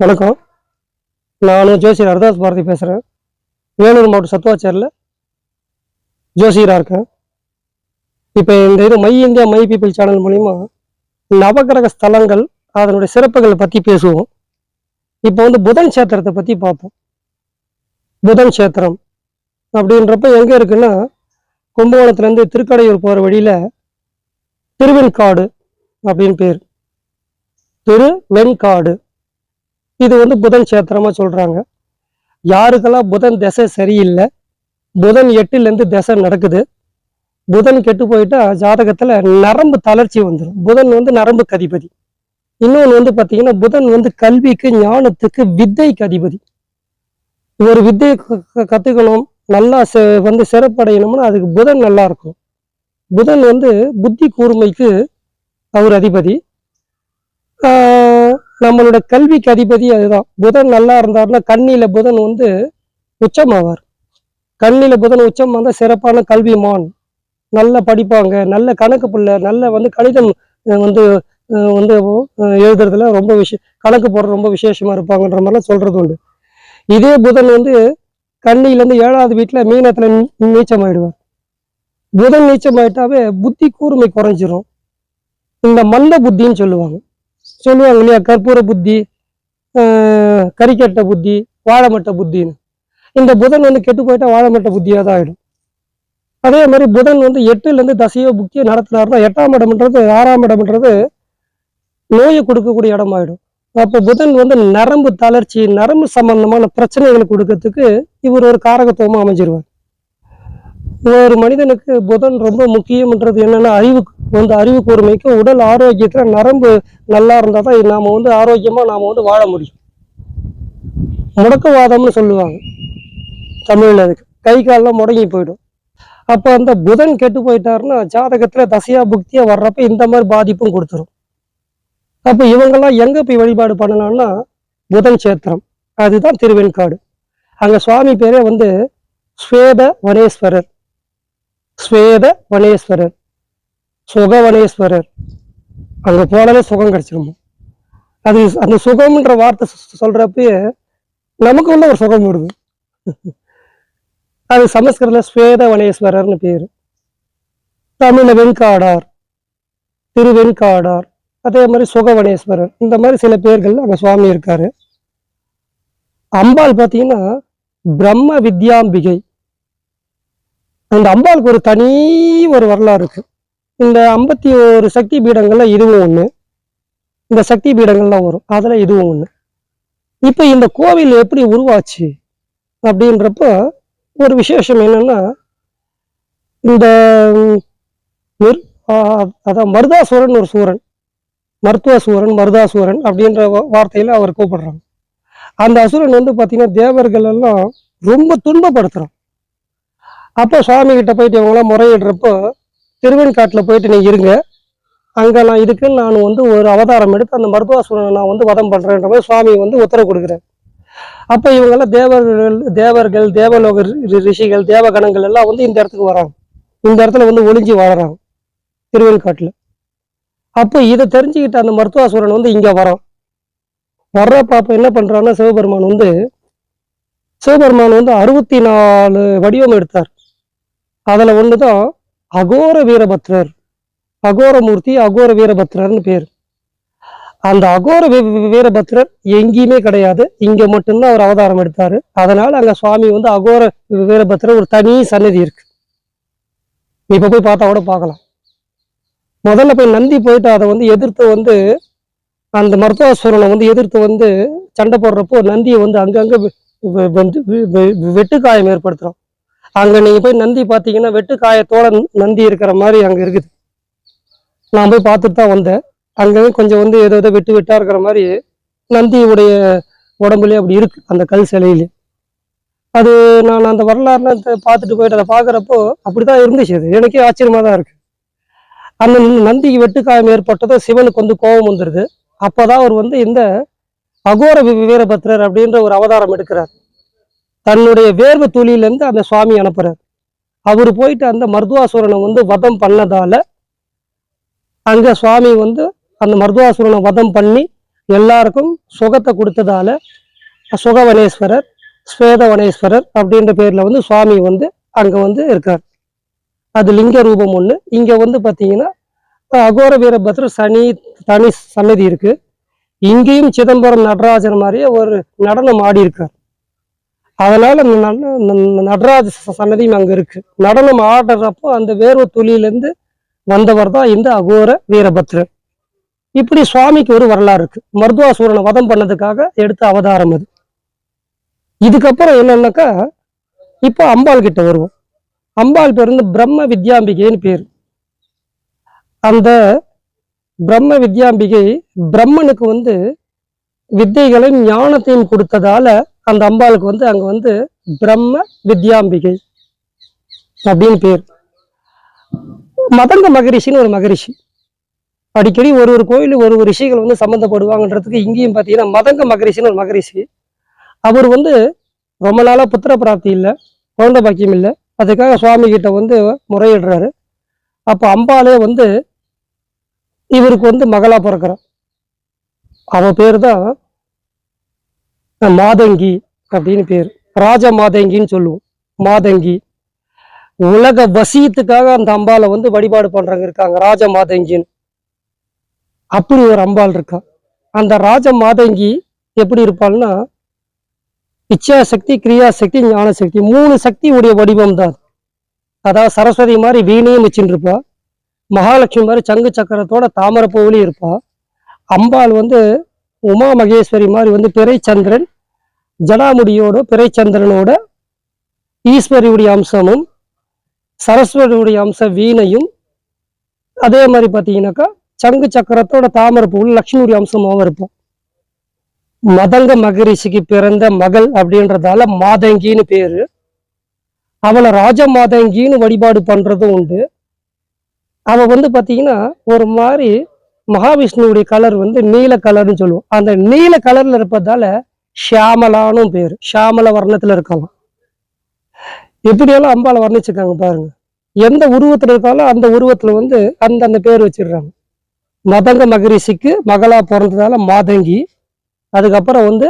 வணக்கம். நான் ஜோசியர் ஹரதாஸ் பாரதி பேசுகிறேன். வேலூர் மாவட்டம் சத்துவாச்சேரியில் ஜோசியராக இருக்கேன். இப்போ இந்த my India my people channel மூலிமா நவகிரக ஸ்தலங்கள் அதனுடைய சிறப்புகளை பற்றி பேசுவோம். இப்போ புதன் சேத்திரத்தை பற்றி பார்ப்போம். புதன் சேத்திரம் அப்படின்றப்ப எங்கே இருக்குன்னா, கும்பகோணத்துலேருந்து திருக்கடையூர் போகிற வழியில் திருவெண்காடு அப்படின்னு பேர். திருவெண்காடு இது புதன் சேத்திரமா சொல்றாங்க. யாருக்கெல்லாம் புதன் திசை சரியில்லை, புதன் 8லேருந்து திசை நடக்குது, புதன் கெட்டு போயிட்டா ஜாதகத்துல நரம்பு தளர்ச்சி வந்துடும். புதன் நரம்புக்கு அதிபதி. இன்னொன்று பார்த்தீங்கன்னா, புதன் கல்விக்கு, ஞானத்துக்கு, வித்தைக்கு அதிபதி. ஒரு வித்தையை கத்துக்கணும், நல்லா சிறப்படையணும்னா அதுக்கு புதன் நல்லா இருக்கும். புதன் புத்தி கூர்மைக்கு அவர் அதிபதி. நம்மளோட கல்விக்கு அதிபதி அதுதான். புதன் நல்லா இருந்தாருன்னா கண்ணியில புதன் உச்சமாவார். கண்ணில புதன் உச்சம் வந்தா சிறப்பான கல்விமான், நல்லா படிப்பாங்க, நல்ல கணக்கு பிள்ளை, நல்ல கணிதம் எழுதுறதுல ரொம்ப கணக்கு போடுற ரொம்ப விசேஷமா இருப்பாங்கன்ற மாதிரிலாம் சொல்றது உண்டு. இதே புதன் கண்ணிலேருந்து 7வது வீட்டுல மீனத்துல நீச்சமாயிடுவார். புதன் நீச்சமாயிட்டாவே புத்தி கூர்மை குறைஞ்சிரும். இந்த மந்த புத்தின்னு சொல்லுவாங்க இல்லையா, கற்பூர புத்தி, கரிக்கட்ட புத்தி, வாழைமட்ட புத்தின்னு. இந்த புதன் கெட்டு போயிட்டா வாழைமட்ட புத்தியாக தான் ஆகிடும். அதே மாதிரி புதன் 8லேருந்து தசையோ புத்தியோ நடத்தினார்னா 8ஆம் இடம்ன்றது 6ஆம் இடம்ன்றது நோயை கொடுக்கக்கூடிய இடமாயிடும். அப்போ புதன் நரம்பு தளர்ச்சி, நரம்பு சம்பந்தமான பிரச்சனைகளை கொடுக்கறதுக்கு இவர் ஒரு காரகத்துவமாக அமைஞ்சிருவார். ஒரு மனிதனுக்கு புதன் ரொம்ப முக்கியம்ன்றது என்னன்னா, அறிவு கூர்மைக்கு, உடல் ஆரோக்கியத்துல நரம்பு நல்லா இருந்தால் தான் நாம ஆரோக்கியமா நாம வாழ முடியும். முடக்கவாதம்னு சொல்லுவாங்க தமிழ்ல. அதுக்கு கை காலெல்லாம் முடங்கி போயிடும். அப்போ அந்த புதன் கெட்டு போயிட்டாருன்னா ஜாதகத்துல தசையா புக்தியா வர்றப்ப இந்த மாதிரி பாதிப்பும் கொடுத்துரும். அப்ப இவங்கெல்லாம் எங்க போய் வழிபாடு பண்ணலாம்னா புதன் சேத்திரம், அதுதான் திருவெண்காடு. அங்க சுவாமி பேரே ஸ்வேத வனேஸ்வரர், ஸ்வேத வனேஸ்வரர், சுகவனேஸ்வரர். அங்க போனாலே சுகம் கிடைச்சிருமோ. அது அந்த சுகம்ன்ற வார்த்தை சொல்றப்ப நமக்கு ஒரு சுகம் வருது. அது சமஸ்கிருதத்துல ஸ்வேத வனேஸ்வரர்னு பேரு. தமிழ்ல வெண்காடார், திருவெண்காடார், அதே மாதிரி சுகவனேஸ்வரர், இந்த மாதிரி சில பேர்கள் அங்க சுவாமி இருக்காரு. அம்பாள் பார்த்தீங்கன்னா பிரம்ம வித்யாம்பிகை. அந்த அம்பாளுக்கு ஒரு தனி ஒரு வரலாறு இருக்கு. இந்த 51 சக்தி பீடங்கள்ல இதுவும் ஒண்ணு. இந்த சக்தி பீடங்கள்லாம் வரும், அதுல இதுவும் ஒண்ணு. இப்ப இந்த கோவில் எப்படி உருவாச்சு அப்படின்றப்ப ஒரு விசேஷம் என்னன்னா, இந்த அதான் மருதாசூரன் ஒரு சூரன், மருத்துவசூரன், மருதாசூரன் அப்படின்ற வார்த்தையில அவர் கூப்பிடுறாங்க. அந்த அசுரன் பாத்தீங்கன்னா தேவர்கள் எல்லாம் ரொம்ப துன்பப்படுத்துறான். அப்போ சுவாமி கிட்ட போயிட்டு இவங்களாம் முறையிடுறப்போ, திருவெண்காட்டில் போயிட்டு நீங்க இருங்க, அங்கே நான் இதுக்குன்னு நான் ஒரு அவதாரம் எடுத்து அந்த மருத்துவாசுரனை நான் வதம் பண்ணுறேன்ற மாதிரி சுவாமி உத்தரவு கொடுக்குறேன். அப்போ இவங்கெல்லாம் தேவர்கள், தேவலோக ரிஷிகள், தேவகணங்கள் எல்லாம் இந்த இடத்துக்கு வராங்க. இந்த இடத்துல ஒளிஞ்சு வாழறாங்க திருவெண்காட்டில். அப்போ இதை தெரிஞ்சுக்கிட்ட அந்த மருத்துவாசுரன் இங்கே வரான். வர்றப்ப அப்போ என்ன பண்ணுறான்னா, சிவபெருமான் 64 வடிவம் எடுத்தார். அதில் ஒன்று தான் அகோர வீரபத்ரர், அகோரமூர்த்தி, அகோர வீரபத்ரர்னு பேர். அந்த அகோர வீரபத்ரர் எங்கேயுமே கிடையாது, இங்கே மட்டும்தான் அவர் அவதாரம் எடுத்தார். அதனால அங்கே சுவாமி அகோர வீரபத்ரர் ஒரு தனி சன்னதி இருக்கு. இப்போ போய் பார்த்தா கூட பார்க்கலாம். முதல்ல போய் நந்தி போயிட்டு அதை எதிர்த்து அந்த மருத்துவாசுரனை எதிர்த்து சண்டை போடுறப்போ நந்தியை அங்கங்கே வெட்டுக்காயம் ஏற்படுத்துகிறோம். அங்கே நீங்கள் போய் நந்தி பார்த்தீங்கன்னா வெட்டுக்காயத்தோட நந்தி இருக்கிற மாதிரி அங்கே இருக்குது. நான் போய் பார்த்துட்டு தான் வந்தேன். அங்கேயும் கொஞ்சம் ஏதோ வெட்டா இருக்கிற மாதிரி நந்தியுடைய உடம்புலேயே அப்படி இருக்கு, அந்த கல் சிலையிலே. அது நான் அந்த வரலாறுலாம் பார்த்துட்டு போயிட்டு அதை பார்க்குறப்போ அப்படிதான் இருந்துச்சு. அது எனக்கே ஆச்சரியமாக தான் இருக்கு. அந்த நந்திக்கு வெட்டுக்காயம் ஏற்பட்டதும் சிவனுக்கு கோபம் வந்துடுது. அப்போதான் அவர் இந்த அகோர வீரபத்ரர் அப்படின்ற ஒரு அவதாரம் எடுக்கிறார். தன்னுடைய வேர்வை துளியிலேருந்து அந்த சுவாமி அனுப்புறார். அவர் போயிட்டு அந்த மருத்துவாசுரனை வதம் பண்ணதால அங்க சுவாமி அந்த மருத்துவாசுரனை வதம் பண்ணி எல்லாருக்கும் சுகத்தை கொடுத்ததால சுகவனேஸ்வரர், ஸ்வேதவனேஸ்வரர் அப்படின்ற பேர்ல வந்து சுவாமி வந்து அங்க வந்து இருக்கார். அது லிங்க ரூபம் ஒண்ணு. இங்க வந்து பாத்தீங்கன்னா அகோர வீரபத்ரர் தனி சன்னதி இருக்கு. இங்கேயும் சிதம்பரம் நடராஜன் மாதிரியே ஒரு நடனம் ஆடி இருக்கார். அதனால நடராஜ சன்னதியும் அங்க இருக்கு. நடனம் ஆடுறப்போ அந்த வேர்வை துளியிலிருந்து வந்தவர் தான் இந்த அகோர வீரபத்ரர். இப்படி சுவாமிக்கு ஒரு வரலாறு இருக்கு. மருத்வாசூரனை வதம் பண்ணதுக்காக எடுத்த அவதாரம் அது. இதுக்கப்புறம் என்னன்னாக்கா இப்போ அம்பாள் கிட்ட வருவோம். அம்பாள் பேர் வந்து பிரம்ம வித்யாம்பிகைன்னு பேர். அந்த பிரம்ம வித்யாம்பிகை பிரம்மனுக்கு வந்து வித்தைகளையும் ஞானத்தையும் கொடுத்ததால அந்த அம்பாளுக்கு வந்து அங்க வந்து பிரம்ம வித்யாம்பிகை அப்படின்னு பேர். மதங்க மகரிஷின்னு ஒரு மகரிஷி, அடிக்கடி ஒரு கோயில் ஒரு ரிஷிகள் வந்து சம்மந்தப்படுவாங்கன்றதுக்கு இங்கேயும் பார்த்தீங்கன்னா மதங்க மகரிஷின்னு ஒரு மகரிஷி. அவர் வந்து ரொம்ப நாளா புத்திர பிராப்தி இல்லை, குழந்தை பாக்கியம் இல்லை. அதுக்காக சுவாமி கிட்ட வந்து முறையிடுறாரு. அப்போ அம்பாலே வந்து இவருக்கு வந்து மகளா பிறக்கிறார். அவ பேர் தான் மாதங்கி அப்படின்னு பேர். ராஜ மாதங்கின்னு சொல்லுவோம். மாதங்கி உலக வசியத்துக்காக அந்த அம்பாலை வந்து வழிபாடு பண்றவங்க இருக்காங்க, ராஜ மாதங்கின்னு. அப்படி ஒரு அம்பாள் இருக்கா. அந்த ராஜ மாதங்கி எப்படி இருப்பாள்னா இச்சாசக்தி, கிரியாசக்தி, ஞானசக்தி, 3 சக்தி உடைய வடிவம் தான். அதாவது சரஸ்வதி மாதிரி வீணையும் வச்சுட்டு இருப்பா, மகாலட்சுமி மாதிரி சங்கு சக்கரத்தோட தாமரப்பூவிலையும் இருப்பா. அம்பாள் வந்து உமா மகேஸ்வரி மாதிரி வந்து பிறைச்சந்திரன் ஜடாமுடியோட பிறைச்சந்திரனோட ஈஸ்வரியுடைய அம்சமும் சரஸ்வதியுடைய அம்ச வீணையும், அதே மாதிரி பார்த்தீங்கன்னாக்கா சங்கு சக்கரத்தோட தாமரப்பூவில் லட்சுமியுடைய அம்சமாகவும் இருப்போம். மதங்க மகரிஷிக்கு பிறந்த மகள் அப்படின்றதால மாதங்கின்னு பேரு. அவளை ராஜ மாதங்கின்னு வழிபாடு பண்றதும் உண்டு. அவ வந்து பாத்தீங்கன்னா ஒரு மாதிரி மகாவிஷ்ணுவுடைய கலர் வந்து நீல கலர்னு சொல்லுவோம். அந்த நீல கலர்ல இருப்பதால ஷியாமலான்னு பேரு. ஷியாமல வர்ணத்துல இருக்கலாம். எப்படியெல்லாம் அம்பால வர்ணிச்சிருக்காங்க பாருங்க. எந்த உருவத்துல இருக்காலும் அந்த உருவத்துல வந்து அந்த பேர் வச்சிடுறாங்க. மதங்க மகரிஷிக்கு மகளா பிறந்ததால மாதங்கி. அதுக்கப்புறம் வந்து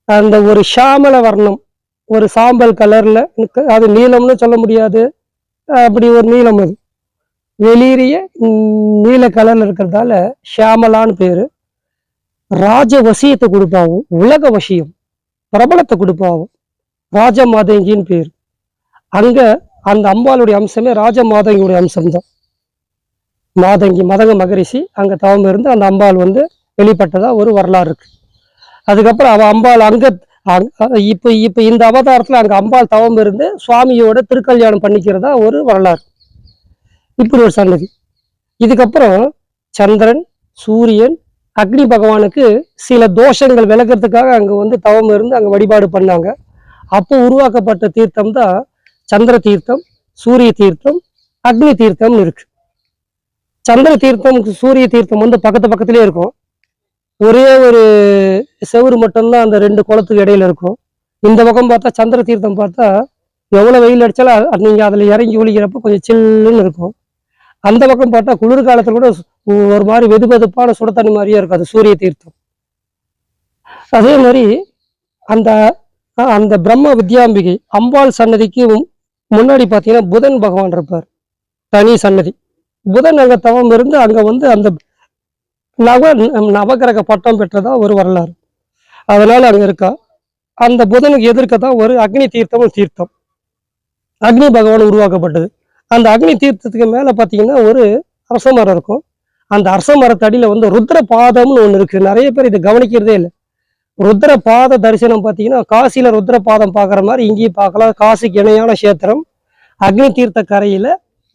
அந்த ஒரு ஷியாமல வர்ணம், ஒரு சாம்பல் கலர்ல, அது நீளம்னு சொல்ல முடியாது, அப்படி ஒரு நீளம், அது வெளிரிய நீல கலர்ல இருக்கிறதால ஷியாமலான்னு பேரு. ராஜ வசியத்தை கொடுப்பாவும், உலக வசியம் பிரபலத்தை கொடுப்பாவும் ராஜ மாதங்கின்னு பேர். அங்க அந்த அம்பாளுடைய அம்சமே ராஜ மாதங்கியுடைய அம்சம்தான். மாதங்கி மதங்க மகரிஷி அங்க தவம் இருந்து அந்த அம்பாள் வந்து வெளிப்பட்டதா ஒரு வரலாறு இருக்கு. அதுக்கப்புறம் அவ அம்பாள் அங்க இப்ப இந்த அவதாரத்துல அங்க அம்பாள் தவம் இருந்து சுவாமியோட திருக்கல்யாணம் பண்ணிக்கிறதா ஒரு வரலாறு. இப்படி ஒரு சன்னதி. இதுக்கப்புறம் சந்திரன், சூரியன், அக்னி பகவானுக்கு சில தோஷங்கள் விலகிறதுக்காக அங்க வந்து தவம் இருந்து அங்க வழிபாடு பண்ணாங்க. அப்போ உருவாக்கப்பட்ட தீர்த்தம் தான் சந்திர தீர்த்தம், சூரிய தீர்த்தம், அக்னி தீர்த்தம்னு இருக்கு. சந்திர தீர்த்தம், சூரிய தீர்த்தம் வந்து பக்கத்திலே இருக்கும். ஒரே ஒரு செவுறு மட்டும்தான் அந்த 2 குளத்துக்கு இடையில இருக்கும். இந்த பக்கம் பார்த்தா சந்திர தீர்த்தம் பார்த்தா எவ்வளவு வெயில் அடிச்சாலும் நீங்க அதுல இறங்கி ஒழிக்கிறப்ப கொஞ்சம் சில்லுன்னு இருக்கும். அந்த பக்கம் பார்த்தா குளிர்காலத்துல கூட ஒரு மாதிரி வெதுவெதுப்பான சுட தண்ணி மாதிரியே இருக்கும் அது சூரிய தீர்த்தம். அதே மாதிரி அந்த அந்த பிரம்ம வித்யாம்பிகை அம்பாள் சன்னதிக்கு முன்னாடி பார்த்தீங்கன்னா புதன் பகவான் இருப்பார், தனி சன்னதி. புதன் அங்க தவம் இருந்து அங்க வந்து அந்த நவகிரக பட்டம் பெற்றதா ஒரு வரலாறு. அதனால அங்க இருக்கா. அந்த புதனுக்கு எதிர்க்கத்தான் ஒரு அக்னி தீர்த்தம். அக்னி பகவான் உருவாக்கப்பட்டது. அந்த அக்னி தீர்த்தத்துக்கு மேல பாத்தீங்கன்னா ஒரு அரச மரம் இருக்கும். அந்த அரச மரத்தடியில வந்து ருத்ர பாதம்னு ஒண்ணு இருக்கு. நிறைய பேர் இதை கவனிக்கிறதே இல்லை. ருத்ர பாத தரிசனம் பார்த்தீங்கன்னா காசியில ருத்ர பாதம் பார்க்குற மாதிரி இங்கேயும் பார்க்கலாம். காசிக்கு இணையான கஷேத்திரம். அக்னி தீர்த்த கரையில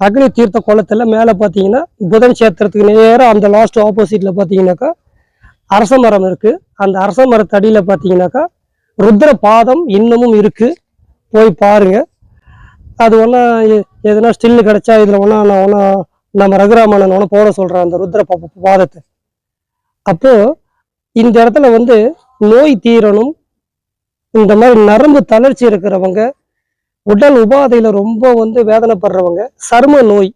அக்னி தீர்த்த குளத்துல மேல பார்த்தீங்கன்னா புதன் கஷேத்திரத்துக்கு நேரம் அந்த லாஸ்ட் ஆப்போசிட்ல பார்த்தீங்கன்னாக்கா அரச மரம் இருக்கு. அந்த அரச மரத்தடியில பார்த்தீங்கன்னாக்கா ருத்ர பாதம் இன்னமும் இருக்கு. போய் பாருங்க. அது ஒன்றா எதுனா ஸ்டில்லு கிடைச்சா இதுல ஒன்றா நம்ம ரகுராமணன் ஒன்று போட சொல்றேன் அந்த ருத்ர பாதத்தை. அப்போ இந்த இடத்துல வந்து நோய் தீரணும், இந்த மாதிரி நரம்பு தளர்ச்சி இருக்கிறவங்க, உடல் உபாதையில ரொம்ப வந்து வேதனைப்படுறவங்க, சரும நோய்,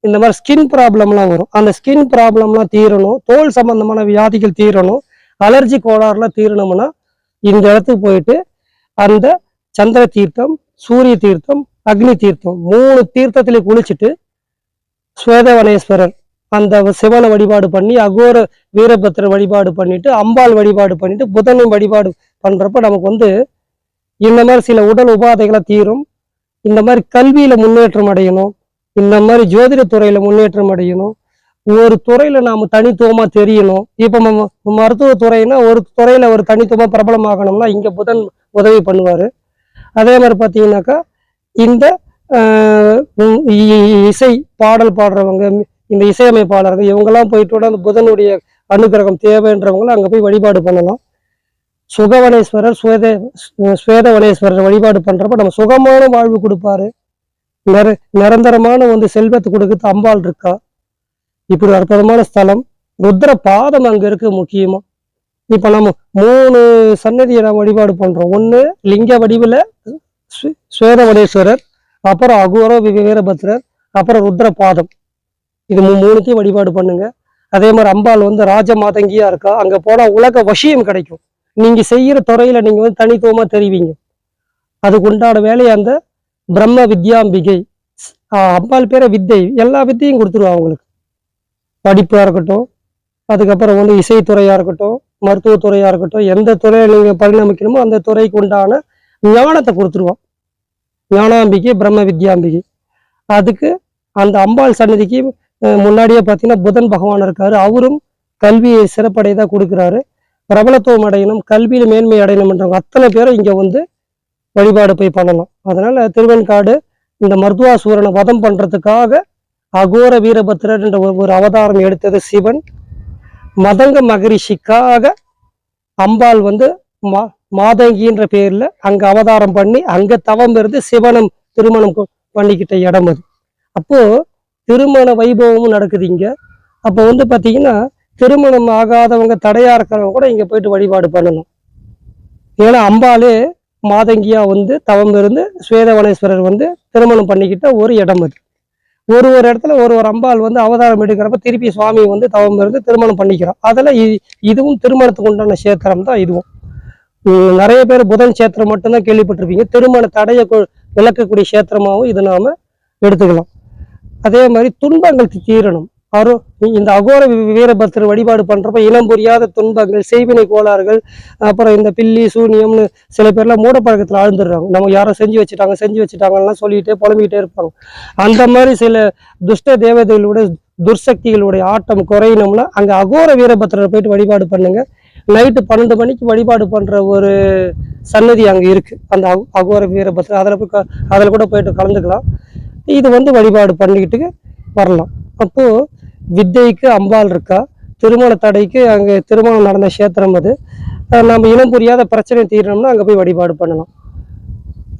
இந்த மாதிரி ஸ்கின் ப்ராப்ளம்லாம் வரும், அந்த ஸ்கின் ப்ராப்ளம்லாம் தீரணும், தோல் சம்பந்தமான வியாதிகள் தீரணும், அலர்ஜி கோளாறுலாம் தீரணும்னா இந்த இடத்துக்கு போயிட்டு அந்த சந்திர தீர்த்தம், சூரிய தீர்த்தம், அக்னி தீர்த்தம் 3 தீர்த்தத்திலே குளிச்சுட்டு ஸ்வேதவனேஸ்வரர் அந்த சிவனை வழிபாடு பண்ணி, அகோர வீரபத்திர வழிபாடு பண்ணிட்டு, அம்பாள் வழிபாடு பண்ணிட்டு, புதனை வழிபாடு பண்றப்ப நமக்கு வந்து இந்த மாதிரி சில உடல் உபாதைகளை தீரும். இந்த மாதிரி கல்வியில முன்னேற்றம் அடையணும், இந்த மாதிரி ஜோதிட துறையில முன்னேற்றம் அடையணும், ஒரு துறையில நாம தனித்துவமா தெரியணும். இப்ப மருத்துவ துறைன்னா ஒரு துறையில ஒரு தனித்துவமா பிரபலமாகணும்னா இங்க புதன் உதவி பண்ணுவாரு. அதே மாதிரி பாத்தீங்கன்னாக்கா இந்த இசை பாடல் பாடுறவங்க, இந்த இசையமைப்பாளர்கள் இவங்கெல்லாம் போயிட்டு அந்த புதனுடைய அனுகிரகம் தேவைன்றவங்களும் அங்க போய் வழிபாடு பண்ணலாம். சுகவனேஸ்வரர், ஸ்வேதவனேஸ்வரர் வழிபாடு பண்றப்ப நம்ம சுகமான வாழ்வு கொடுப்பாரு. நிரந்தரமான வந்து செல்வத்தை கொடுக்குறது அம்பாள் இருக்கா. இப்படி அற்புதமான ஸ்தலம். ருத்ர பாதம் அங்க இருக்கு முக்கியமா. இப்ப நம்ம 3 சன்னதியை நம்ம வழிபாடு பண்றோம். ஒண்ணு லிங்க வடிவில் ஸ்வேதவனேஸ்வரர், அப்புறம் அகோர வீரபத்ரர், அப்புறம் ருத்ர பாதம். இது 3த்தையும் வழிபாடு பண்ணுங்க. அதே மாதிரி அம்பாள் வந்து ராஜ மாதங்கியா இருக்கா. அங்க போனா உலக வசியம் கிடைக்கும். நீங்க செய்யற துறையில நீங்க வந்து தனித்துவமா தெரிவிங்க. அதுக்கு உண்டான வேலையை அந்த பிரம்ம வித்யாம்பிகை, அம்பாள் பேர வித்தை, எல்லா வித்தையும் கொடுத்துருவா அவங்களுக்கு. படிப்பா இருக்கட்டும், அதுக்கப்புறம் வந்து இசைத்துறையா இருக்கட்டும், மருத்துவத்துறையா இருக்கட்டும், எந்த துறையை நீங்க பரிணமிக்கணுமோ அந்த துறைக்கு உண்டான ஞானத்தை கொடுத்துருவோம். ஞானாம்பிகை, பிரம்ம வித்யாம்பிகை. அதுக்கு அந்த அம்பாள் சன்னதிக்கு முன்னாடியே பார்த்தீங்கன்னா புதன் பகவான் இருக்காரு. அவரும் கல்வியை சிறப்படையதான் கொடுக்குறாரு. பிரபலத்துவம் அடையணும், கல்வியில் மேன்மை அடையணும்ன்றவங்க அத்தனை பேரும் இங்க வந்து வழிபாடு போய் பண்ணலாம். அதனால திருவெண்காடு இந்த மருத்துவாசூரனை வதம் பண்றதுக்காக அகோர வீரபத்திரர் என்ற ஒரு அவதாரம் எடுத்தது சிவன். மதங்க மகரிஷிக்காக அம்பாள் வந்து மாதங்கின்ற பேர்ல அங்க அவதாரம் பண்ணி அங்க தவம் இருந்து சிவனம் திருமணம் பண்ணிக்கிட்ட இடம் அது. அப்போ திருமண வைபவமும் நடக்குது இங்க. அப்போ வந்து பாத்தீங்கன்னா திருமணம் ஆகாதவங்க, தடையா இருக்கிறவங்க கூட இங்க போயிட்டு வழிபாடு பண்ணணும். ஏன்னா அம்பாலே மாதங்கியா வந்து தவம் இருந்து ஸ்வேதவனேஸ்வரர் வந்து திருமணம் பண்ணிக்கிட்ட ஒரு இடம் அது. ஒரு இடத்துல ஒரு அம்பாள் வந்து அவதாரம் எடுக்கிறப்ப திருப்பி சுவாமி வந்து தவம் இருந்து திருமணம் பண்ணிக்கிறோம். அதெல்லாம் இதுவும் திருமணத்துக்கு உண்டான சேத்திரம் தான். இதுவும் நிறைய பேர் புதன் சேத்திரம் மட்டும்தான் கேள்விப்பட்டிருப்பீங்க. திருமண தடையை விளக்கக்கூடிய சேத்திரமாகவும் இது நாம எடுத்துக்கலாம். அதே மாதிரி துன்பங்கள் தீரணும். இந்த அகோர வீரபத்திர வழிபாடு பண்றப்ப இனம் புரியாத துன்பங்கள், செய்வினை கோளாறுகள், அப்புறம் இந்த பில்லி சூனியம்னு சில பேர்லாம் மூடப்பழக்கத்தில் ஆழ்ந்துடுறாங்க. நம்ம யாரும் செஞ்சு வச்சுட்டாங்கலாம் சொல்லிட்டே புலம்பிக்கிட்டே இருப்பாங்க. அந்த மாதிரி சில துஷ்ட தேவதைகளுடைய துர்சக்திகளுடைய ஆட்டம் குறையணும்னா அங்க அகோர வீரபத்திரரை போயிட்டு வழிபாடு பண்ணுங்க. நைட்டு 12 மணிக்கு வழிபாடு பண்ற ஒரு சன்னதி அங்க இருக்கு, அந்த அகோர வீரபத்திரர். அதில் கூட போயிட்டு கலந்துக்கலாம். இது வந்து வழிபாடு பண்ணிக்கிட்டு வரலாம். அப்போ வித்தைக்கு அம்பாள் இருக்கா. திருமண தடைக்கு அங்கே திருமணம் நடந்த கஷேத்திரம் அது. நம்ம இனம் புரியாத பிரச்சனை தீரணும்னா அங்கே போய் வழிபாடு பண்ணலாம்.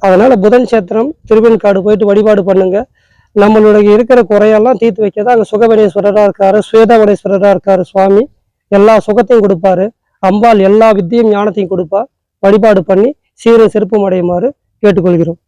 அதனால புதன் கஷேத்திரம் திருவெண்காடு போயிட்டு வழிபாடு பண்ணுங்க. நம்மளுடைய இருக்கிற குறையெல்லாம் தீர்த்து வைக்கதான் அங்கே சுகவனேஸ்வரராக இருக்காரு, ஸ்வேதவனேஸ்வரராக இருக்காரு. சுவாமி எல்லா சுகத்தையும் கொடுப்பாரு. அம்பாள் எல்லா வித்தையும் ஞானத்தையும் கொடுப்பா. வழிபாடு பண்ணி சீரும் சிறப்பும் அடையுமாறு கேட்டுக்கொள்கிறோம்.